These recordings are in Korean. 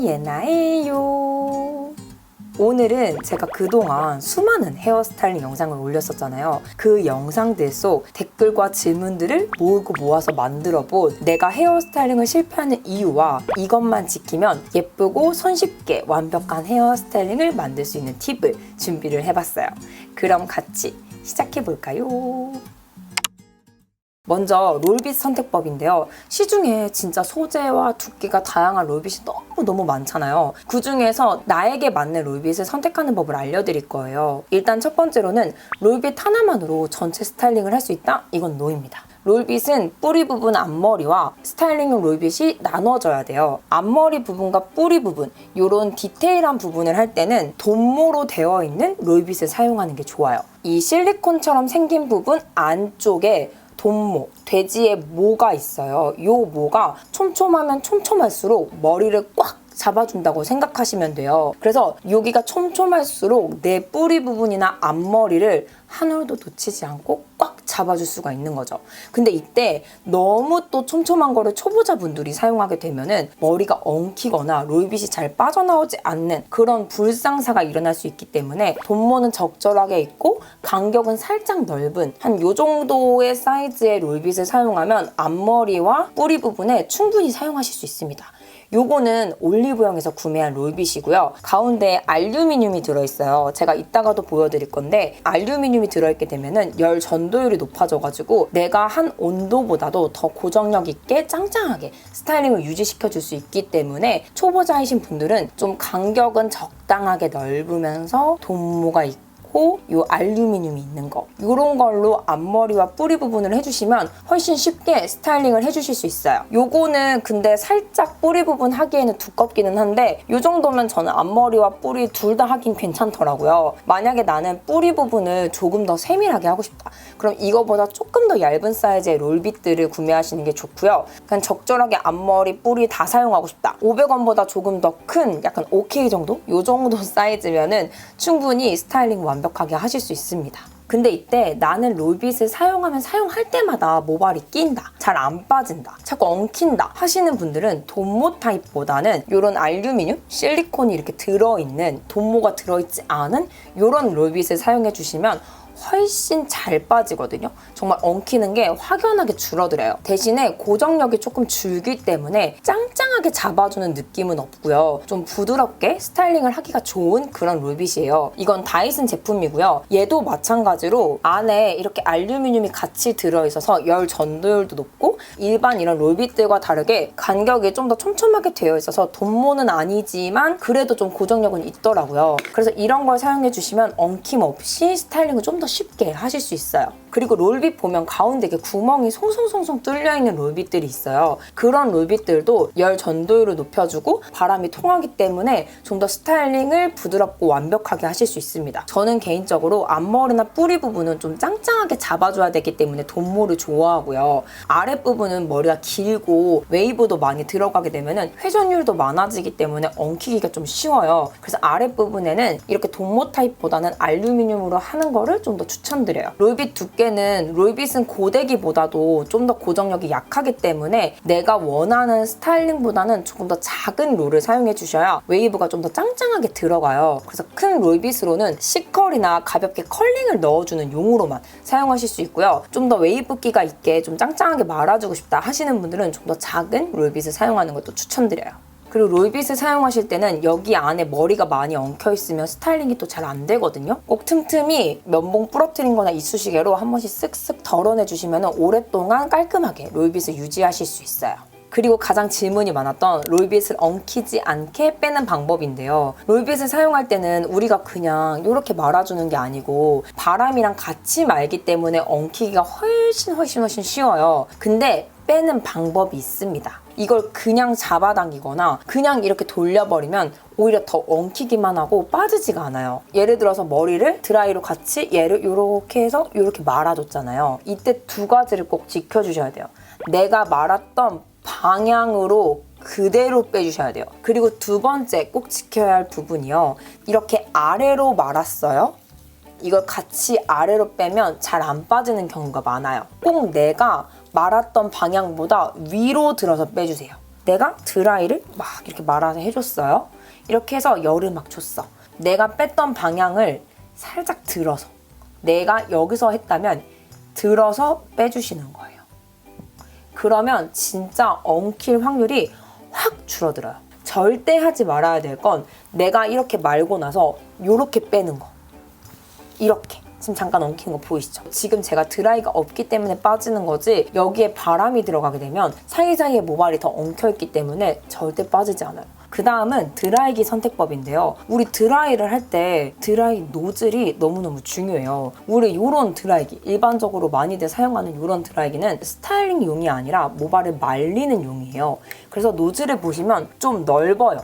예나예요. 오늘은 제가 그동안 수많은 헤어스타일링 영상을 올렸었잖아요. 그 영상들 속 댓글과 질문들을 모으고 모아서 만들어본 내가 헤어스타일링을 실패하는 이유와 이것만 지키면 예쁘고 손쉽게 완벽한 헤어스타일링을 만들 수 있는 팁을 준비를 해봤어요. 그럼 같이 시작해볼까요? 먼저 롤빗 선택법인데요. 시중에 진짜 소재와 두께가 다양한 롤빗이 너무 많잖아요. 그 중에서 나에게 맞는 롤빗을 선택하는 법을 알려드릴 거예요. 일단 첫 번째로는 롤빗 하나만으로 전체 스타일링을 할 수 있다? 이건 노입니다. 롤빗은 뿌리 부분 앞머리와 스타일링용 롤빗이 나눠져야 돼요. 앞머리 부분과 뿌리 부분, 이런 디테일한 부분을 할 때는 돈모로 되어 있는 롤빗을 사용하는 게 좋아요. 이 실리콘처럼 생긴 부분 안쪽에 돈모, 돼지의 모가 있어요. 이 모가 촘촘하면 촘촘할수록 머리를 꽉 잡아준다고 생각하시면 돼요. 그래서 여기가 촘촘할수록 내 뿌리 부분이나 앞머리를 한 올도 놓치지 않고 꽉 잡아줄 수가 있는 거죠. 근데 이때 너무 또 촘촘한 거를 초보자분들이 사용하게 되면은 머리가 엉키거나 롤빗이 잘 빠져나오지 않는 그런 불상사가 일어날 수 있기 때문에 돈모는 적절하게 있고 간격은 살짝 넓은 한 요 정도의 사이즈의 롤빗을 사용하면 앞머리와 뿌리 부분에 충분히 사용하실 수 있습니다. 요거는 올리브영에서 구매한 롤빗이고요. 가운데에 알루미늄이 들어있어요. 제가 이따가도 보여드릴 건데 알루미늄이 들어있게 되면은 열 전도율이 높아져가지고 내가 한 온도보다도 더 고정력 있게 짱짱하게 스타일링을 유지시켜줄 수 있기 때문에 초보자이신 분들은 좀 간격은 적당하게 넓으면서 돈모가 있고 이 알루미늄이 있는 거 이런 걸로 앞머리와 뿌리 부분을 해주시면 훨씬 쉽게 스타일링을 해주실 수 있어요. 요거는 근데 살짝 뿌리 부분 하기에는 두껍기는 한데 이 정도면 저는 앞머리와 뿌리 둘 다 하긴 괜찮더라고요. 만약에 나는 뿌리 부분을 조금 더 세밀하게 하고 싶다. 그럼 이거보다 조금 더 얇은 사이즈의 롤빗들을 구매하시는 게 좋고요. 그냥 적절하게 앞머리, 뿌리 다 사용하고 싶다. 500원보다 조금 더 큰 약간 OK 정도? 이 정도 사이즈면은 충분히 스타일링 완벽하게 하실 수 있습니다. 근데 이때 나는 롤빗을 사용하면 사용할 때마다 모발이 낀다, 잘 안 빠진다, 자꾸 엉킨다 하시는 분들은 돈모 타입보다는 이런 알루미늄, 실리콘이 이렇게 들어있는 돈모가 들어있지 않은 이런 롤빗을 사용해 주시면 훨씬 잘 빠지거든요. 정말 엉키는 게 확연하게 줄어들어요. 대신에 고정력이 조금 줄기 때문에 짱짱하게 잡아주는 느낌은 없고요. 좀 부드럽게 스타일링을 하기가 좋은 그런 롤빗이에요. 이건 다이슨 제품이고요. 얘도 마찬가지로 안에 이렇게 알루미늄이 같이 들어있어서 열 전도율도 높고 일반 이런 롤빗들과 다르게 간격이 좀 더 촘촘하게 되어 있어서 돈모는 아니지만 그래도 좀 고정력은 있더라고요. 그래서 이런 걸 사용해 주시면 엉킴 없이 스타일링을 좀 더 쉽게 하실 수 있어요. 그리고 롤빗 보면 가운데 이렇게 구멍이 송송송송 뚫려있는 롤빗들이 있어요. 그런 롤빗들도 열 전도율을 높여주고 바람이 통하기 때문에 좀 더 스타일링을 부드럽고 완벽하게 하실 수 있습니다. 저는 개인적으로 앞머리나 뿌리 부분은 좀 짱짱하게 잡아줘야 되기 때문에 돈모를 좋아하고요. 아랫부분은 머리가 길고 웨이브도 많이 들어가게 되면 회전율도 많아지기 때문에 엉키기가 좀 쉬워요. 그래서 아랫부분에는 이렇게 돈모 타입보다는 알루미늄으로 하는 거를 좀 더 추천드려요. 롤빗 두께는 롤빗은 고데기보다도 좀 더 고정력이 약하기 때문에 내가 원하는 스타일링보다는 조금 더 작은 롤을 사용해 주셔야 웨이브가 좀 더 짱짱하게 들어가요. 그래서 큰 롤빗으로는 C컬이나 가볍게 컬링을 넣어주는 용으로만 사용하실 수 있고요. 좀 더 웨이브기가 있게 좀 짱짱하게 말아주고 싶다 하시는 분들은 좀 더 작은 롤빗을 사용하는 것도 추천드려요. 그리고 롤빗을 사용하실 때는 여기 안에 머리가 많이 엉켜있으면 스타일링이 또 잘 안 되거든요. 꼭 틈틈이 면봉 부러뜨린 거나 이쑤시개로 한 번씩 쓱쓱 덜어내주시면 오랫동안 깔끔하게 롤빗을 유지하실 수 있어요. 그리고 가장 질문이 많았던 롤빗을 엉키지 않게 빼는 방법인데요. 롤빗을 사용할 때는 우리가 그냥 이렇게 말아주는 게 아니고 바람이랑 같이 말기 때문에 엉키기가 훨씬 쉬워요. 근데 빼는 방법이 있습니다. 이걸 그냥 잡아당기거나 그냥 이렇게 돌려버리면 오히려 더 엉키기만 하고 빠지지가 않아요. 예를 들어서 머리를 드라이로 같이 얘를 이렇게 해서 이렇게 말아줬잖아요. 이때 두 가지를 꼭 지켜주셔야 돼요. 내가 말았던 방향으로 그대로 빼주셔야 돼요. 그리고 두 번째 꼭 지켜야 할 부분이요. 이렇게 아래로 말았어요. 이걸 같이 아래로 빼면 잘 안 빠지는 경우가 많아요. 꼭 내가 말았던 방향보다 위로 들어서 빼주세요. 내가 드라이를 막 이렇게 말아서 해줬어요. 이렇게 해서 열을 막 줬어. 내가 뺐던 방향을 살짝 들어서, 내가 여기서 했다면 들어서 빼주시는 거예요. 그러면 진짜 엉킬 확률이 확 줄어들어요. 절대 하지 말아야 될 건 내가 이렇게 말고 나서 이렇게 빼는 거. 이렇게. 지금 잠깐 엉키는 거 보이시죠? 지금 제가 드라이가 없기 때문에 빠지는 거지, 여기에 바람이 들어가게 되면 사이사이에 모발이 더 엉켜있기 때문에 절대 빠지지 않아요. 그 다음은 드라이기 선택법인데요. 우리 드라이를 할 때 드라이 노즐이 너무너무 중요해요. 우리 이런 드라이기, 일반적으로 많이들 사용하는 이런 드라이기는 스타일링용이 아니라 모발을 말리는 용이에요. 그래서 노즐을 보시면 좀 넓어요.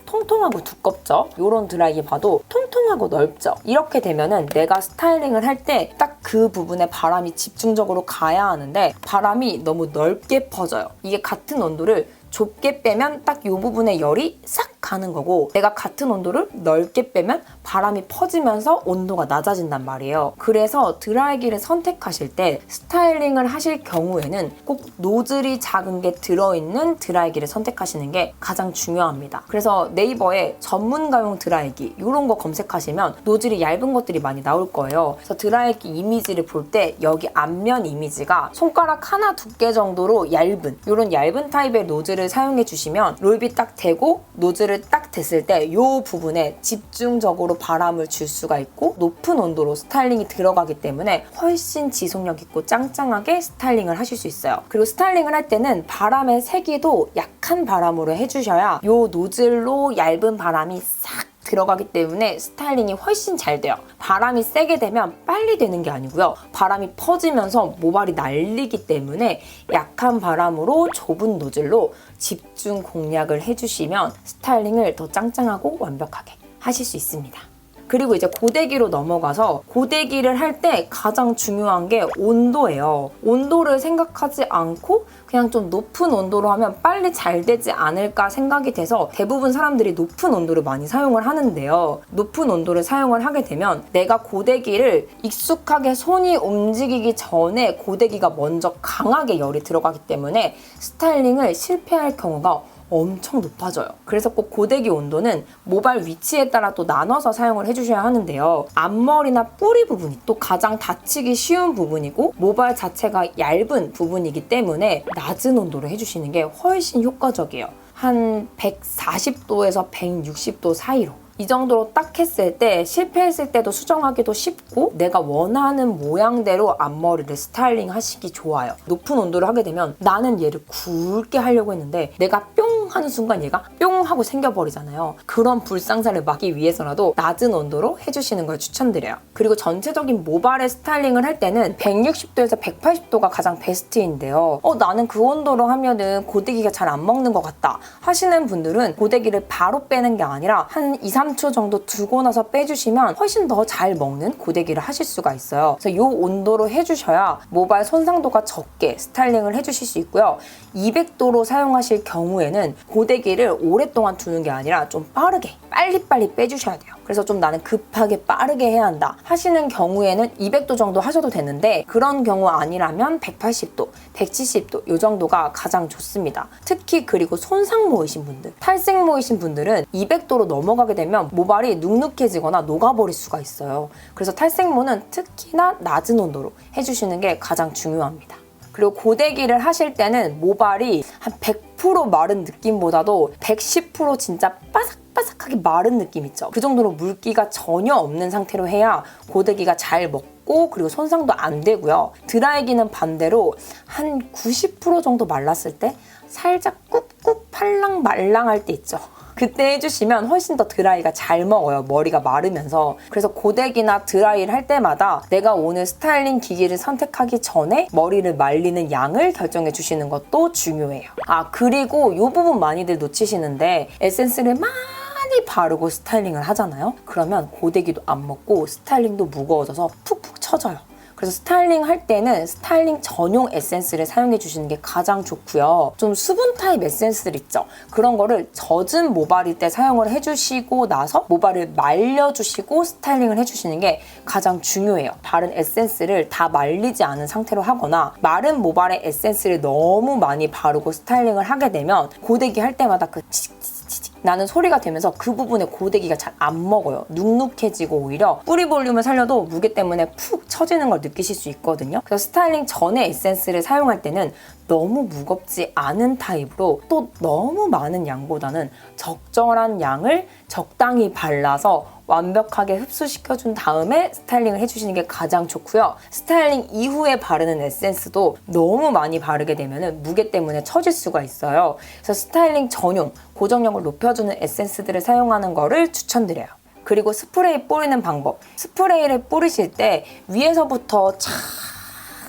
통통하고 두껍죠? 이런 드라이기 봐도 통통하고 넓죠? 이렇게 되면은 내가 스타일링을 할 때 딱 그 부분에 바람이 집중적으로 가야 하는데 바람이 너무 넓게 퍼져요. 이게 같은 온도를 좁게 빼면 딱 이 부분에 열이 싹 가는 거고, 내가 같은 온도를 넓게 빼면 바람이 퍼지면서 온도가 낮아진단 말이에요. 그래서 드라이기를 선택하실 때 스타일링을 하실 경우에는 꼭 노즐이 작은 게 들어있는 드라이기를 선택하시는 게 가장 중요합니다. 그래서 네이버에 전문가용 드라이기 이런 거 검색하시면 노즐이 얇은 것들이 많이 나올 거예요. 그래서 드라이기 이미지를 볼 때 여기 앞면 이미지가 손가락 하나 두께 정도로 얇은, 이런 얇은 타입의 노즐을 사용해 주시면 롤빗 딱 대고 노즐을 딱 댔을 때 이 부분에 집중적으로 바람을 줄 수가 있고 높은 온도로 스타일링이 들어가기 때문에 훨씬 지속력 있고 짱짱하게 스타일링을 하실 수 있어요. 그리고 스타일링을 할 때는 바람의 세기도 약한 바람으로 해주셔야 이 노즐로 얇은 바람이 싹 들어가기 때문에 스타일링이 훨씬 잘 돼요. 바람이 세게 되면 빨리 되는 게 아니고요. 바람이 퍼지면서 모발이 날리기 때문에 약한 바람으로 좁은 노즐로 집중 공략을 해주시면 스타일링을 더 짱짱하고 완벽하게 하실 수 있습니다. 그리고 이제 고데기로 넘어가서 고데기를 할 때 가장 중요한 게 온도예요. 온도를 생각하지 않고 그냥 좀 높은 온도로 하면 빨리 잘 되지 않을까 생각이 돼서 대부분 사람들이 높은 온도를 많이 사용을 하는데요. 높은 온도를 사용을 하게 되면 내가 고데기를 익숙하게 손이 움직이기 전에 고데기가 먼저 강하게 열이 들어가기 때문에 스타일링을 실패할 경우가 엄청 높아져요. 그래서 꼭 고데기 온도는 모발 위치에 따라 또 나눠서 사용을 해주셔야 하는데요. 앞머리나 뿌리 부분이 또 가장 다치기 쉬운 부분이고 모발 자체가 얇은 부분이기 때문에 낮은 온도로 해주시는 게 훨씬 효과적이에요. 한 140도에서 160도 사이로. 이 정도로 딱 했을 때 실패했을 때도 수정하기도 쉽고 내가 원하는 모양대로 앞머리를 스타일링 하시기 좋아요. 높은 온도를 하게 되면 나는 얘를 굵게 하려고 했는데 내가 뿅 하는 순간 얘가 뿅 하고 생겨버리잖아요. 그런 불상사를 막기 위해서라도 낮은 온도로 해주시는 걸 추천드려요. 그리고 전체적인 모발의 스타일링을 할 때는 160도에서 180도가 가장 베스트인데요. 나는 그 온도로 하면은 고데기가 잘 안 먹는 것 같다 하시는 분들은 고데기를 바로 빼는 게 아니라 한 2, 3초 정도 두고 나서 빼주시면 훨씬 더 잘 먹는 고데기를 하실 수가 있어요. 그래서 이 온도로 해주셔야 모발 손상도가 적게 스타일링을 해주실 수 있고요. 200도로 사용하실 경우에는 고데기를 오랫동안 두는 게 아니라 좀 빠르게 빨리빨리 빼주셔야 돼요. 그래서 좀 나는 급하게 빠르게 해야 한다 하시는 경우에는 200도 정도 하셔도 되는데 그런 경우 아니라면 180도, 170도 이 정도가 가장 좋습니다. 특히 그리고 손상 모이신 분들, 탈색 모이신 분들은 200도로 넘어가게 되면 모발이 눅눅해지거나 녹아버릴 수가 있어요. 그래서 탈색모는 특히나 낮은 온도로 해주시는 게 가장 중요합니다. 그리고 고데기를 하실 때는 모발이 한 100% 마른 느낌보다도 110% 진짜 바삭바삭하게 마른 느낌 있죠? 그 정도로 물기가 전혀 없는 상태로 해야 고데기가 잘 먹고 그리고 손상도 안 되고요. 드라이기는 반대로 한 90% 정도 말랐을 때 살짝 꾹꾹 팔랑 말랑할 때 있죠? 그때 해주시면 훨씬 더 드라이가 잘 먹어요. 머리가 마르면서. 그래서 고데기나 드라이를 할 때마다 내가 오늘 스타일링 기기를 선택하기 전에 머리를 말리는 양을 결정해 주시는 것도 중요해요. 그리고 이 부분 많이들 놓치시는데 에센스를 많이 바르고 스타일링을 하잖아요. 그러면 고데기도 안 먹고 스타일링도 무거워져서 푹푹 처져요. 그래서 스타일링 할 때는 스타일링 전용 에센스를 사용해 주시는 게 가장 좋고요. 좀 수분 타입 에센스들 있죠. 그런 거를 젖은 모발일 때 사용을 해주시고 나서 모발을 말려주시고 스타일링을 해주시는 게 가장 중요해요. 다른 에센스를 다 말리지 않은 상태로 하거나 마른 모발에 에센스를 너무 많이 바르고 스타일링을 하게 되면 고데기 할 때마다 그 치직치직 나는 소리가 되면서 그 부분에 고데기가 잘 안 먹어요. 눅눅해지고 오히려 뿌리 볼륨을 살려도 무게 때문에 푹 처지는 걸 느끼실 수 있거든요. 그래서 스타일링 전에 에센스를 사용할 때는 너무 무겁지 않은 타입으로 또 너무 많은 양보다는 적절한 양을 적당히 발라서 완벽하게 흡수시켜준 다음에 스타일링을 해주시는 게 가장 좋고요. 스타일링 이후에 바르는 에센스도 너무 많이 바르게 되면 무게 때문에 처질 수가 있어요. 그래서 스타일링 전용 고정력을 높여주는 에센스들을 사용하는 거를 추천드려요. 그리고 스프레이 뿌리는 방법. 스프레이를 뿌리실 때 위에서부터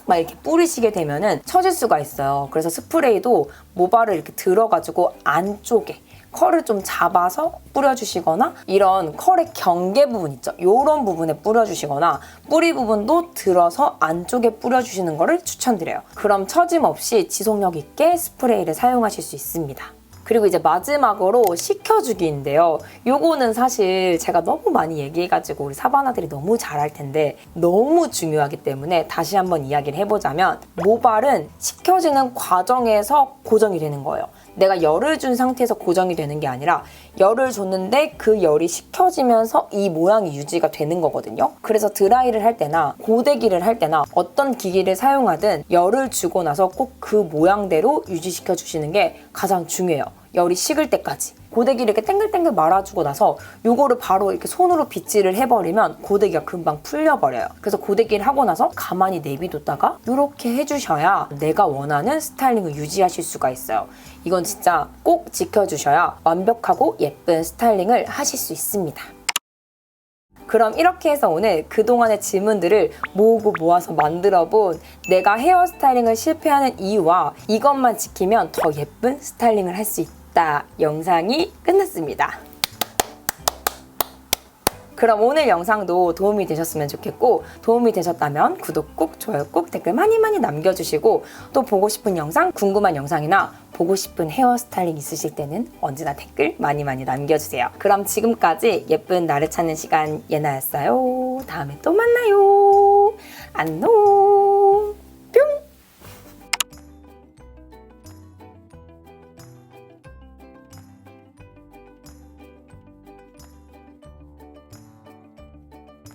막 이렇게 뿌리시게 되면은 처질 수가 있어요. 그래서 스프레이도 모발을 이렇게 들어가지고 안쪽에 컬을 좀 잡아서 뿌려주시거나 이런 컬의 경계 부분 있죠? 이런 부분에 뿌려주시거나 뿌리 부분도 들어서 안쪽에 뿌려주시는 거를 추천드려요. 그럼 처짐 없이 지속력 있게 스프레이를 사용하실 수 있습니다. 그리고 이제 마지막으로 식혀주기인데요. 요거는 사실 제가 너무 많이 얘기해가지고 우리 사바나들이 너무 잘할 텐데 너무 중요하기 때문에 다시 한번 이야기를 해보자면 모발은 식혀지는 과정에서 고정이 되는 거예요. 내가 열을 준 상태에서 고정이 되는 게 아니라 열을 줬는데 그 열이 식혀지면서 이 모양이 유지가 되는 거거든요. 그래서 드라이를 할 때나 고데기를 할 때나 어떤 기기를 사용하든 열을 주고 나서 꼭 그 모양대로 유지시켜 주시는 게 가장 중요해요. 열이 식을 때까지. 고데기를 이렇게 땡글땡글 말아주고 나서 요거를 바로 이렇게 손으로 빗질을 해버리면 고데기가 금방 풀려버려요. 그래서 고데기를 하고 나서 가만히 내비뒀다가 이렇게 해주셔야 내가 원하는 스타일링을 유지하실 수가 있어요. 이건 진짜 꼭 지켜주셔야 완벽하고 예쁜 스타일링을 하실 수 있습니다. 그럼 이렇게 해서 오늘 그동안의 질문들을 모으고 모아서 만들어본 내가 헤어스타일링을 실패하는 이유와 이것만 지키면 더 예쁜 스타일링을 할 수 있다 영상이 끝났습니다. 그럼 오늘 영상도 도움이 되셨으면 좋겠고 도움이 되셨다면 구독 꾹, 좋아요 꾹, 댓글 많이 남겨주시고 또 보고 싶은 영상, 궁금한 영상이나 보고 싶은 헤어스타일링 있으실 때는 언제나 댓글 많이 남겨주세요. 그럼 지금까지 예쁜 나를 찾는 시간 예나였어요. 다음에 또 만나요. 안녕.